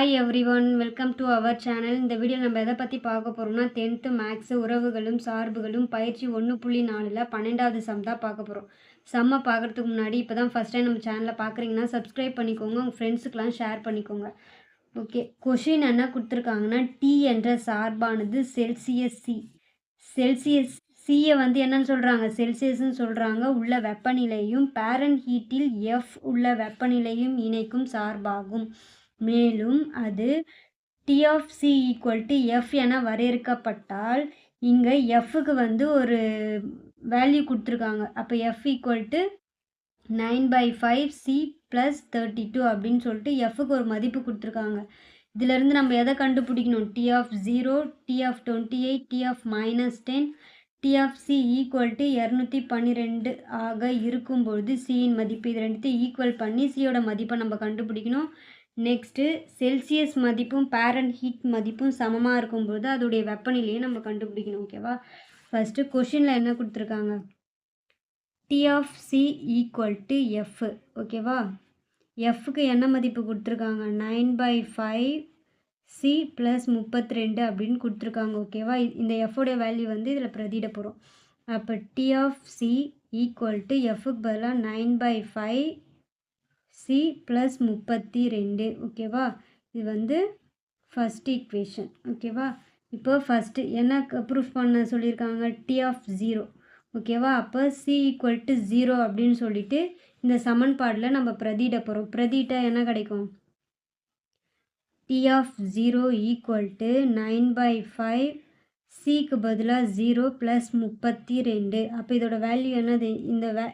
Hi everyone, welcome to our channel. இந்த video நம்ம எதை பற்றி பார்க்க போகிறோம்னா 10th மேக்ஸ் உறவுகளும் சார்புகளும் பயிற்சி 1.4ல் 12வது சம் தான் பார்க்க போகிறோம். சம்மை பார்க்குறதுக்கு முன்னாடி இப்போ தான் ஃபஸ்ட் டைம் நம்ம சேனலில் பார்க்குறீங்கன்னா சப்ஸ்கிரைப் பண்ணிக்கோங்க, உங்கள் ஃப்ரெண்ட்ஸுக்கெலாம் ஷேர் பண்ணிக்கோங்க. ஓகே, கொஷின் என்ன கொடுத்துருக்காங்கன்னா டி என்ற சார்பானது செல்சியஸ் சியை வந்து என்னன்னு சொல்கிறாங்க, செல்சியஸ்ன்னு சொல்கிறாங்க. உள்ள வெப்பநிலையும் பேரன் ஹீட்டில் எஃப் உள்ள வெப்பநிலையும் இணைக்கும் சார்பாகும். மேலும் அது T of C equal to F என வரையறுக்கப்பட்டால் இங்கே எஃப்க்கு வந்து ஒரு வேல்யூ கொடுத்துருக்காங்க. அப்போ F equal to 9/5 C plus 32 அப்படின்னு சொல்லிட்டு எஃப்க்கு ஒரு மதிப்பு கொடுத்துருக்காங்க. இதிலேருந்து நம்ம எதை கண்டுபிடிக்கணும்? T of 0, T of 28, T of -10, T of C equal to 212 ஆக இருக்கும்பொழுது சியின் மதிப்பு இது ரெண்டுத்தையும் ஈக்குவல் பண்ணி சியோட மதிப்பை நம்ம கண்டுபிடிக்கணும். நெக்ஸ்ட்டு செல்சியஸ் மதிப்பும் பேரன் ஹீட் மதிப்பும் சமமாக இருக்கும்போது அதோடைய வெப்பநிலையை நம்ம கண்டுபிடிக்கணும். ஓகேவா? ஃபஸ்ட்டு கொஷினில் என்ன கொடுத்துருக்காங்க? T of C equal to F. ஓகேவா? எஃப்க்கு என்ன மதிப்பு கொடுத்துருக்காங்க? 9/5 சி ப்ளஸ் 32 அப்படின்னு கொடுத்துருக்காங்க. ஓகேவா? இந்த எஃபோடைய வேல்யூ வந்து இதில் பிரதியிட போகிறோம். அப்போ T of C equal to எஃப்க்கு பதிலாக 9/5 சி ப்ளஸ் 32. ஓகேவா? இது வந்து ஃபஸ்ட் ஈக்குவேஷன். ஓகேவா? இப்போ ஃபஸ்ட்டு என்ன ப்ரூஃப் பண்ண சொல்லியிருக்காங்க? T of 0. ஓகேவா? அப்போ சி ஈக்குவல் டு 0 அப்படின்னு சொல்லிட்டு இந்த சமன்பாடில் நம்ம பிரதியிட போகிறோம். பிரதியிட்டா என்ன கிடைக்கும்? டி ஆஃப் 0 ஈக்குவல் டு 9/5 சிக்கு பதிலாக 0 ப்ளஸ் 32. அப்போ இதோட வேல்யூ என்னது?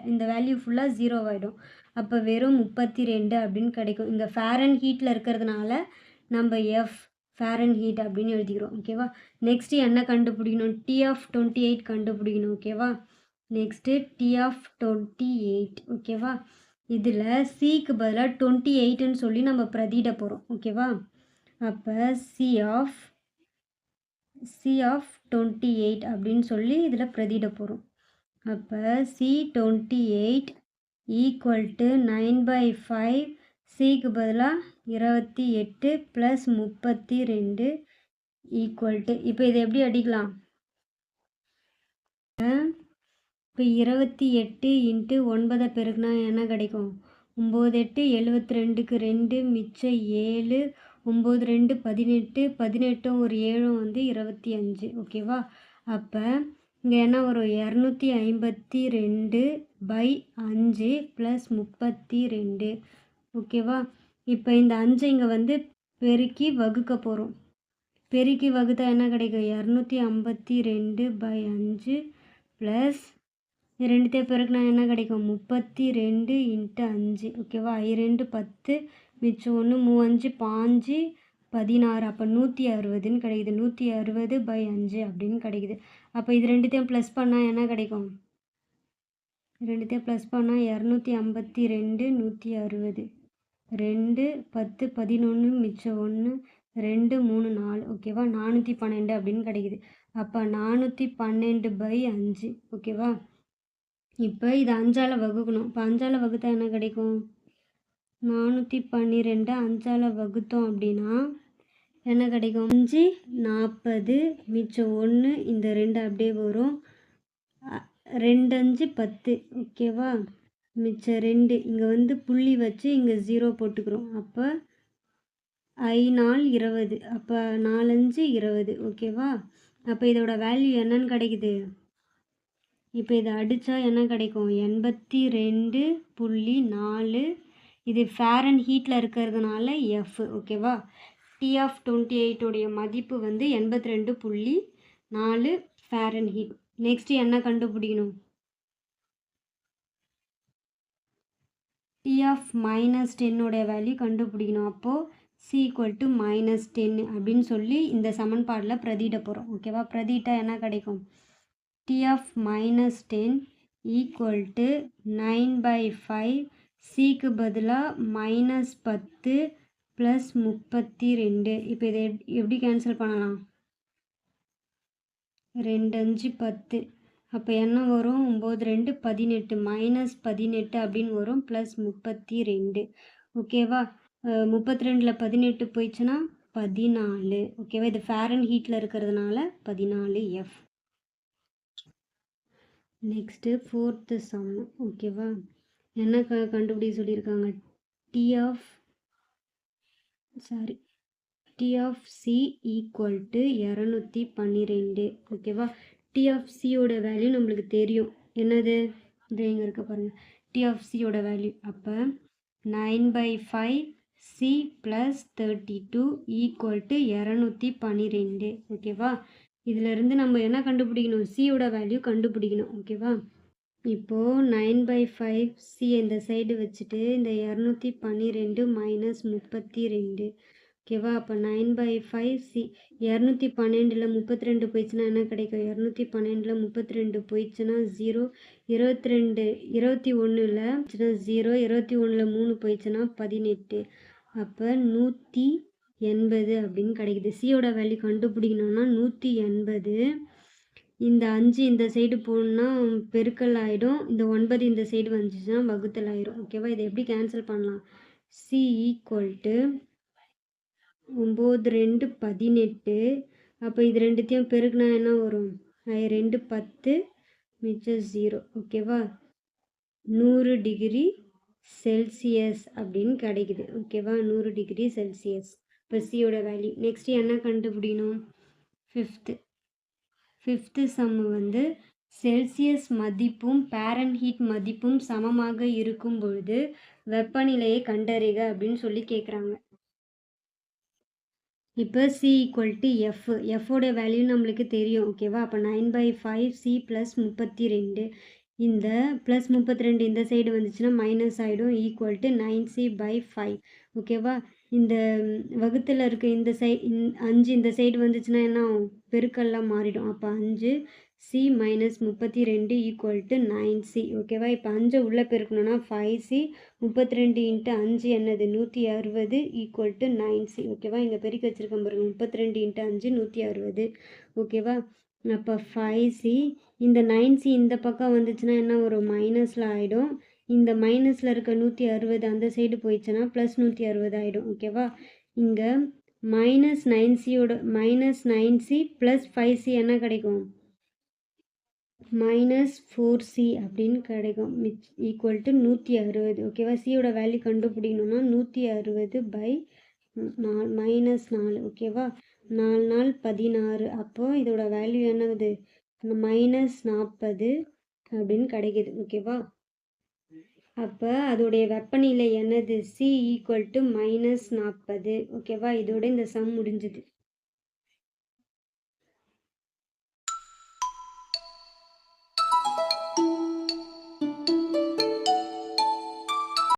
இந்த வேல்யூ ஃபுல்லாக 0 ஆகிடும். அப்போ வெறும் 32 அப்படின்னு கிடைக்கும். இங்கே ஃபேரன் ஹீட்டில் இருக்கிறதுனால நம்ம எஃப் ஃபேரன் ஹீட் அப்படின்னு எழுதிக்கிறோம். ஓகேவா? நெக்ஸ்ட்டு என்ன கண்டுபிடிக்கணும்? டி ஆஃப் 28 கண்டுபிடிக்கணும். ஓகேவா? Next T of 28. ஓகேவா? இதில் சிக்கு பதிலாக 28ன்னு சொல்லி நம்ம பிரதியிட போகிறோம். ஓகேவா? அப்போ சி ஆஃப் 28 அப்படின்னு சொல்லி இதில் பிரதியிட போகிறோம். அப்போ சி 28 ஈக்குவல் டு 9/5 சிக்கு பதிலாக 28 ப்ளஸ் 32 ஈக்குவல் டு இப்போ இதை எப்படி அடிக்கலாம்? இப்போ 28 இன்ட்டு 9 பெருக்குனா என்ன கிடைக்கும்? 9 8 72க்கு 2 மிச்சம் 7 9 2 18 18 ஒரு 7 வந்து 25. ஓகேவா? அப்போ இங்கே என்ன வரும்? 252/5 ப்ளஸ் 32. ஓகேவா? இப்போ இந்த 5 இங்கே வந்து பெருக்கி வகுக்க போகிறோம். பெருக்கி வகுத்தா என்ன கிடைக்கும்? 252/5 ப்ளஸ் இது ரெண்டுத்தையும் பெருக்குனா என்ன கிடைக்கும்? 32 இன்ட்டு 5. ஓகேவா? 2 10 மிச்சம் 1 3 5 16. அப்போ 160ன்னு கிடைக்குது. 160/5 அப்படின்னு கிடைக்குது. அப்போ இது ரெண்டுத்தையும் ப்ளஸ் பண்ணால் என்ன கிடைக்கும்? ரெண்டுத்தையும் ப்ளஸ் பண்ணால் 252 160 2 10 11 மிச்சம் 1 2 3 4. ஓகேவா? 412 அப்படின்னு கிடைக்குது. அப்போ 412/5. ஓகேவா? இப்போ இது 5ஆல் வகுக்கணும். இப்போ 5ஆல் வகுத்தா என்ன கிடைக்கும்? 412 5ஆல் வகுத்தோம் அப்படின்னா என்ன கிடைக்கும்? 5 40 மிச்சம் 1 இந்த 2 அப்படியே வரும். 2 5 10. ஓகேவா? மிச்சம் 2 இங்கே வந்து புள்ளி வச்சு இங்கே 0 போட்டுக்கிறோம். அப்போ 4 20. அப்போ 4 5 20. ஓகேவா? அப்போ இதோட வேல்யூ என்னன்னு கிடைக்குது? இப்போ இதை அடித்தா என்ன கிடைக்கும்? 82.4. இது ஃபேரன் ஹீட்டில் இருக்கிறதுனால எஃப். ஓகேவா? டி ஆஃப் 28 உடைய மதிப்பு வந்து 82.4 ஃபேரன் ஹீட். நெக்ஸ்ட்டு என்ன கண்டுபிடிக்கணும்? டி ஆஃப் -10 உடைய வேல்யூ கண்டுபிடிக்கணும். அப்போது சி ஈக்குவல் டு -10 அப்படின்னு சொல்லி இந்த சமன்பாடில் பிரதியிட போகிறோம். ஓகேவா? பிரதியிட்டா என்ன கிடைக்கும்? டி ஆஃப் -10 ஈக்குவல் டு 9/5 சிக்கு பதிலாக -10 ப்ளஸ் 32. இப்போ இதை எப்படி கேன்சல் பண்ணலாம்? 2 5 10. அப்போ என்ன வரும்? 9 2 18 -18 அப்படின்னு வரும் ப்ளஸ் 32. ஓகேவா? 32ல் 18 போயிடுச்சுன்னா 14. ஓகேவா? இது ஃபேரன் ஹீட்டில் இருக்கிறதுனால 14F. Next 4th sum. ஓகேவா? என்ன கண்டுபிடிக்க சொல்லியிருக்காங்க? T of C equal to 212. ஓகேவா? டி ஆஃப் சியோட வேல்யூ நம்மளுக்கு தெரியும். என்னது? இது இங்கே இருக்க பாருங்கள். டி ஆஃப் சியோட வேல்யூ அப்போ 9/5 சி ப்ளஸ் 32 ஈக்குவல் டு 212. ஓகேவா? இதிலிருந்து நம்ம என்ன கண்டுபிடிக்கணும்? சியோட வேல்யூ கண்டுபிடிக்கணும். ஓகேவா? இப்போது 9/5 சி இந்த சைடு வச்சுட்டு இந்த 212 மைனஸ் 32. ஓகேவா? அப்போ 9/5 சி 212ல் 32 போயிடுச்சுன்னா என்ன கிடைக்கும்? 212ல் 32 போயிடுச்சுன்னா 0. 21ல் 0. 21ல் 3 போயிடுச்சுன்னா 18. அப்போ 180 அப்படின்னு கிடைக்குது. சியோட வேல்யூ கண்டுபிடிக்கணும்னா 180. இந்த 5 இந்த சைடு போகணுன்னா பெருக்கல் ஆகிடும். இந்த 9 இந்த சைடு வந்துச்சுன்னா வகுத்தல் ஆகிடும். ஓகேவா? இதை எப்படி கேன்சல் பண்ணலாம்? C equal to 9 2 18. அப்போ இது ரெண்டுத்தையும் பெருக்குனா என்ன வரும்? 2 10 மிச்சம் 0. ஓகேவா? 100 டிகிரி செல்சியஸ் அப்படின்னு கிடைக்குது. ஓகேவா? 100 டிகிரி செல்சியஸ். இப்போ சியோட வேல்யூ. நெக்ஸ்ட்டு என்ன கண்டுபிடிக்கணும்? ஃபிஃப்த்து சம்மு வந்து செல்சியஸ் மதிப்பும் பேரன்ஹீட் மதிப்பும் சமமாக இருக்கும் பொழுது வெப்பநிலையை கண்டறிக அப்படின்னு சொல்லி கேட்குறாங்க. இப்போ சி ஈக்குவல் டு எஃப். எஃபோட வேல்யூ நம்மளுக்கு தெரியும். ஓகேவா? அப்போ 9/5 சி ப்ளஸ் 32. இந்த ப்ளஸ் 32 இந்த சைடு வந்துச்சுன்னா மைனஸ் ஆகிடும். Equal to 9C/5. ஓகேவா? இந்த வகுத்தில் இருக்க இந்த 5 இந்த சைடு வந்துச்சுன்னா என்ன பெருக்கெல்லாம் மாறிடும். அப்போ 5 C minus 32 equal to 9C. ஓகேவா? இப்போ 5 உள்ளே பெருக்கணும்னா 5C 32 × 5 என்னது? 160 ஈக்குவல் டு 9C. ஓகேவா? இங்கே பெருக்கி வச்சுருக்கேன் பாருங்க. 32 × 5 160. ஓகேவா? அப்போ 5C. இந்த 9C இந்த பக்கம் வந்துச்சுன்னா என்ன வரும்? மைனஸில் ஆகிடும். இந்த மைனஸில் இருக்க 160 அந்த சைடு போயிடுச்சுன்னா ப்ளஸ் 160 ஆகிடும். ஓகேவா? இங்கே -9C ப்ளஸ் 5C என்ன கிடைக்கும்? -4C அப்படின்னு கிடைக்கும். Equal to 160. ஓகேவா? சியோட வேல்யூ கண்டுபிடிக்கணும்னா 160/4 -4. ஓகேவா? 4 4 16. அப்போது இதோட வேல்யூ என்னது? -40 அப்படின்னு கிடைக்கிது. ஓகேவா? அப்போ அதோடைய வெப்பநிலை என்னது? C equal to -40. ஓகேவா? இதோட இந்த சம் முடிஞ்சுது.